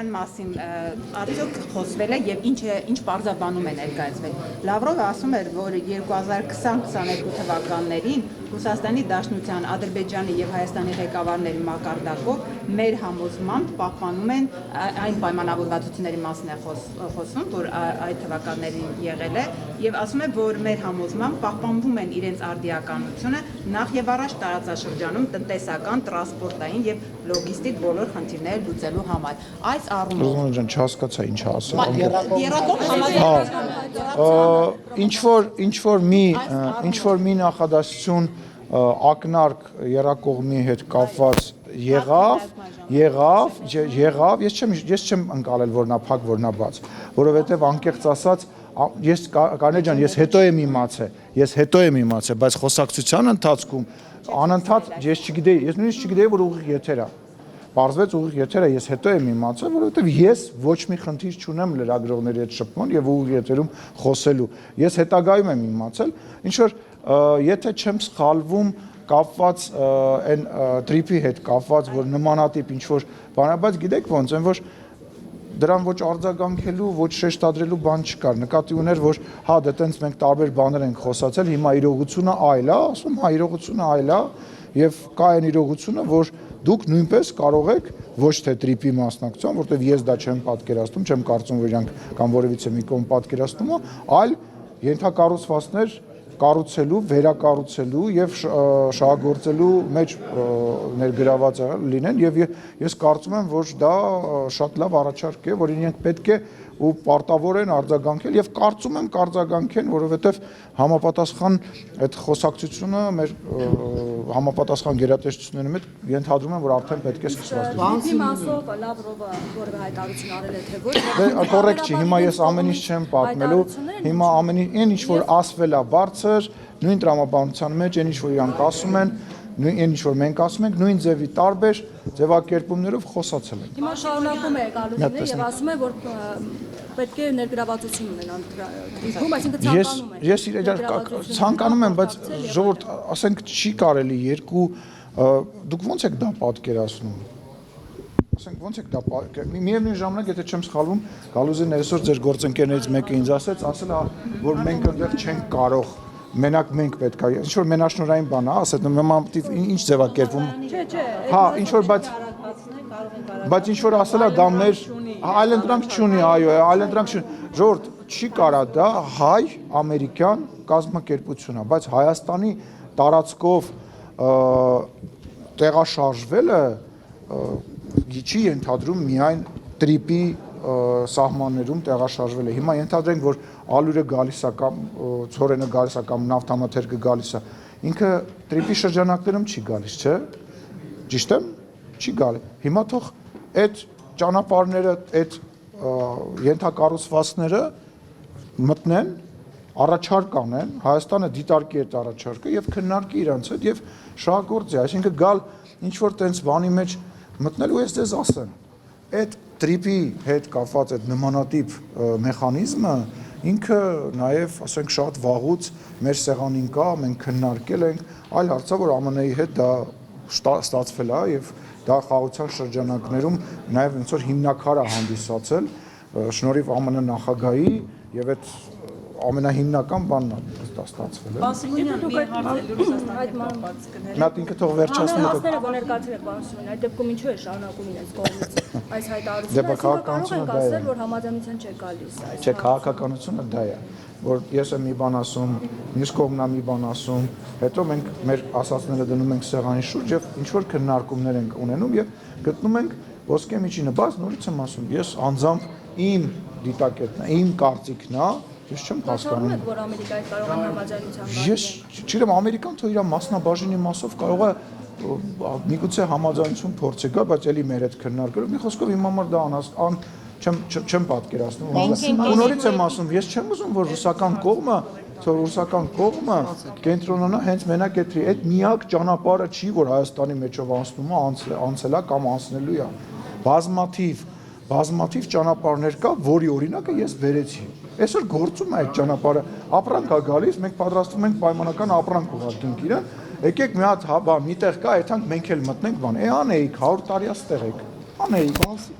դրան մասին արդյոք խոսվել է եւ ինչ բարձրաբանում է ներկայացվել։ Լավրովը ասում էր, որ 2020-22 թվականներին Ռուսաստանի Դաշնության, Ադրբեջանի եւ Հայաստանի ղեկավարների մակարդակով մեր համոզմամբ պահպանում են այն պայմանավորվածությունների մասին է խոսում, որ այդ թվականներին եղել է եւ ասում է, որ մեր համոզմամբ պահպանվում են իրենց արդիականությունը նախ եւ առաջ տարածաշրջանում տնտեսական, տրանսպորտային եւ լոգիստիկ բոլոր խնդիրները լուծելու համար։ Այս առումով Ուզում եմ չհասկացա ինչ ասա։ Ինչ որ մի նախադասություն ակնարկ երակողմի հետ կապված եղավ, ես չեմ ընկալել, որ նա փակ, որ նա բաց, որովհետև անկեղծ ասած, Կարնե ջան, ես հետո եմ իմացել, բայց խոսակցության ընթացքում անընդհատ ես նույնիսկ չգիտեի, որ ուղիղ եթեր է։ Պարզվեց ուղիղ եթեր է, ես հետո եմ իմացել, որովհետև ես ոչ մի խնդիր չունեմ լրագրողների հետ շփման եւ ուղիղ եթերում խոսելու։ Ես հետագայում եմ իմացել, ինչ որ եթե չեմ սխալվում, կապված այն տրիպի հետ կապված, որ նմանատիպ ինչ որ բան է, բայց գիտեք ոնց են, որ դրան ոչ արձագանքելու, ոչ շեշտադրելու բան չկար։ Նկատի ուներ, որ հա դե տենց մենք տարբեր բաներ ենք խոսացել, հիմա իրողությունը այլ է, ասում հա իրողությունը այլ է, եւ կա այն իրողությունը, որ դուք նույնպես կարող եք ոչ թե տրիպի մասնակցության, որտեղ ես դա չեմ պատկերացնում, չեմ կարծում, որ իրանք կամ որևիցե մի կողմ պատկերացնում է, այլ ենթակառուցվածքներ կառուցելու, վերակառուցելու եւ շահագործելու մեջ ներգրաված լինեն եւ ես կարծում եմ, որ դա շատ լավ առաջարկ է, որ իրենք պետք է ու պարտավոր են արձագանքել եւ կարծում եմ կարձագանքեն, որովհետեւ համապատասխան այդ խոսակցությունը մեր համապատասխան գերատեսչությունների հետ ենթադրում եմ, որ արդեն պետք է սկսված լինի։ Մի մասով Լավրովը որևէ հայտարարություն արել է թե ոչ։ Կոռեկտ չի, հիմա ես ամեն ինչ չեմ պատմելու, հիմա այն ինչ որ ասվել է բարձր, նույն տրամաբանության մեջ, այն ինչ որ իրանք ասում են, այն ինչ որ մենք ասում ենք, նույն ձևի տարբեր ձևակերպումներով խոսացել ենք։ Հիմա շարունակում է գալուստները եւ ասում է, որ պետք է ներգրավվածություն ունենան դիպում, այսինքն Ես ցանկանում եմ, բայց ժողովուրդ, ասենք չի կարելի երկու դուք ո՞նց եք դա պատկերացնում։ Ասենք ո՞նց եք դա միևնույն ժամանակ, եթե չեմ սխալվում, Գալուզին այսօր ձեր գործընկերներից մեկը ինձ ասել է, որ մենք այնտեղ չենք կարող մենակ մենք պետք է ինչ որ մենաշնորհային բան է, ասել նմանատիպ ինչ ձևակերպում։ Հա, ինչ որ բայց ինչ որ ասելա դա մեր այլընտրանք չունի, այո, այլընտրանք չունի։ Ժողովուրդ, չի կարա դա հայ-ամերիկյան կազմակերպություն է, բայց Հայաստանի տարածքով տեղաշարժվելը չի ենթադրում միայն տրիպի սահմաններում տեղաշարժվել է։ Հիմա ենթադրենք, որ ալյուրը գալիս է կամ ցորենը գալիս է կամ նավթամթերքը գալիս է։ Ինքը տրիպի շրջանակներում չի գալիս, չէ՞։ Ճիշտ եմ։ Չի գալի։ Հիմա թող այդ ճանապարհները, այդ ենթակառուցվածքները մտնեն, առաջարկ անեն, Հայաստանը դիտարկի այդ առաջարկը եւ քննարկի իրանց հետ եւ շահագործի, այսինքն գալ ինչ որ տենց բանի մեջ մտնելու ես դες ասեմ։ Այդ տրիպի հետ կապված այդ նմանատիպ մեխանիզմը ինքը նաև, ասենք, շատ վաղուց մեր սեղանին կա, մենք քննարկել ենք, այլ հարց է, որ ԱՄՆ-ի հետ դա ստացվել է եւ դա խաղաղության շրջանակներում նաև ոնց որ հիմնակար է հանդիսացել շնորհիվ ԱՄՆ նախագահի եւ այդ ամենահիմնական բանն է դա ստացվել է։ Պասիլյանը մի հարց Ռուսաստանի կապված կներեք։ Նա ինքը թող վերջացնի հետո։ Մասները որ ներկայացրել եք Պասիլյանը, այդ դեպքում ինչու է շարունակում իրենց կողմից այս հայտարարությունը, քաղաքականությունը դա է, որ համաձայնության չէ գալիս այս։ Չէ, քաղաքականությունը դա է, որ ես եմ մի բան ասում, մյուս կողմն է մի բան ասում, հետո մենք մեր ասածները դնում ենք սեղանի շուրջ եւ ինչ որ քննարկումներ ենք ունենում եւ գտնում ենք ոսկե միջինը, բայց նորից եմ ասում, ես անձամբ իմ դիտակետն է, իմ կարծիքն է, ես չեմ հասկանում, որ Ամերիկայի կարող են համաձայնության գալ։ Ես չգիտեմ, Ամերիկան թող իր մասնաբաժինի մասով կարող է միգուցե համաձայնություն փորձի գա, բայց էլի մեր հետ քննարկելով, մի խոսքով իմ համար դա չեմ պատկերացնում։ Ու նորից եմ ասում, ես չեմ ուզում, որ ռուսական կողմը կենտրոնանա հենց մենակ այդ միակ ճանապարհը չի, որ Հայաստանի մեջով անցնում է, անցել է կամ անցնելու է։ Բազմաթիվ ճանապարհներ կա, որի օրինակը ես բերեցի։ Այսօր գործում է այդ ճանապարհը, ապրանք է գալիս, մենք պատրաստվում ենք պայմանական ապրանք ուղարկենք իրան, եկեք մի հատ հա, մի տեղ կա, այդքան մենք էլ մտնենք բան։ Անեիք 100 տարի աստեղ եք։ Անեիք